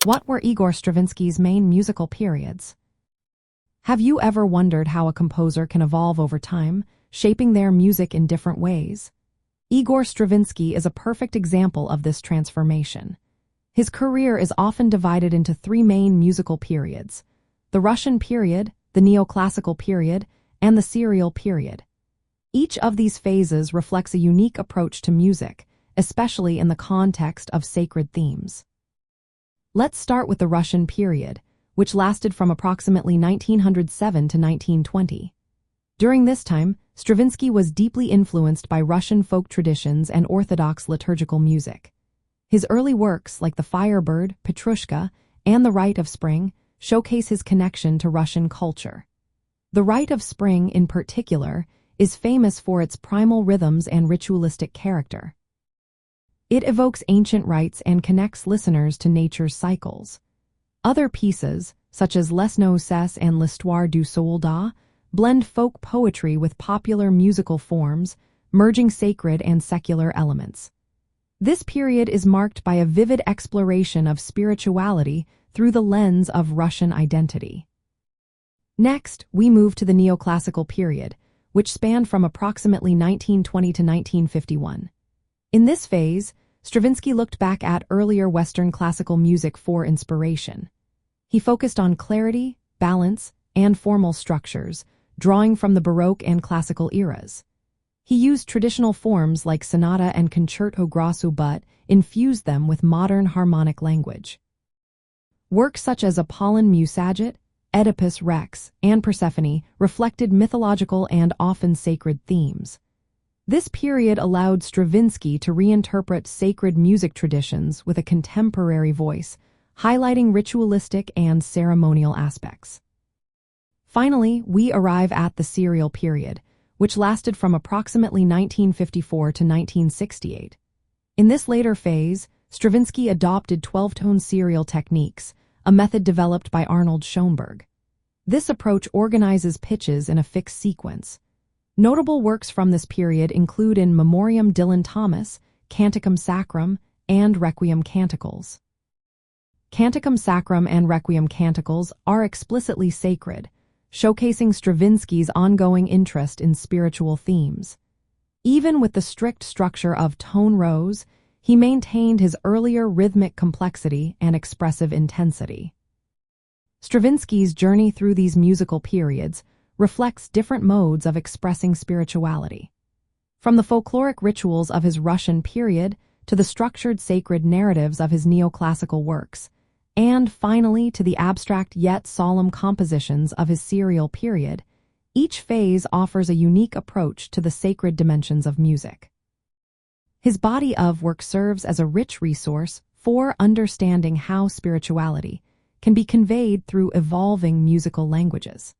What were Igor Stravinsky's main musical periods? Have you ever wondered how a composer can evolve over time, shaping their music in different ways? Igor Stravinsky is a perfect example of this transformation. His career is often divided into three main musical periods: the Russian period, the Neoclassical period, and the serial period. Each of these phases reflects a unique approach to music, especially in the context of sacred themes. Let's start with the Russian period, which lasted from approximately 1907 to 1920. During this time, Stravinsky was deeply influenced by Russian folk traditions and Orthodox liturgical music. His early works, like the Firebird, Petrushka, and the Rite of Spring, showcase his connection to Russian culture. The Rite of Spring, in particular, is famous for its primal rhythms and ritualistic character. It evokes ancient rites and connects listeners to nature's cycles. Other pieces, such as Les Noces and L'Histoire du Soldat, blend folk poetry with popular musical forms, merging sacred and secular elements. This period is marked by a vivid exploration of spirituality through the lens of Russian identity. Next, we move to the Neoclassical period, which spanned from approximately 1920 to 1951. In this phase, Stravinsky looked back at earlier Western classical music for inspiration. He focused on clarity, balance, and formal structures, drawing from the Baroque and Classical eras. He used traditional forms like sonata and concerto grosso but infused them with modern harmonic language. Works such as Apollon Musagit, Oedipus Rex, and Persephone reflected mythological and often sacred themes. This period allowed Stravinsky to reinterpret sacred music traditions with a contemporary voice, highlighting ritualistic and ceremonial aspects. Finally, we arrive at the serial period, which lasted from approximately 1954 to 1968. In this later phase, Stravinsky adopted 12-tone serial techniques, a method developed by Arnold Schoenberg. This approach organizes pitches in a fixed sequence. Notable works from this period include In Memoriam Dylan Thomas, Canticum Sacrum, and Requiem Canticles. Canticum Sacrum and Requiem Canticles are explicitly sacred, showcasing Stravinsky's ongoing interest in spiritual themes. Even with the strict structure of tone rows, he maintained his earlier rhythmic complexity and expressive intensity. Stravinsky's journey through these musical periods reflects different modes of expressing spirituality. From the folkloric rituals of his Russian period to the structured sacred narratives of his neoclassical works, and finally to the abstract yet solemn compositions of his serial period, each phase offers a unique approach to the sacred dimensions of music. His body of work serves as a rich resource for understanding how spirituality can be conveyed through evolving musical languages.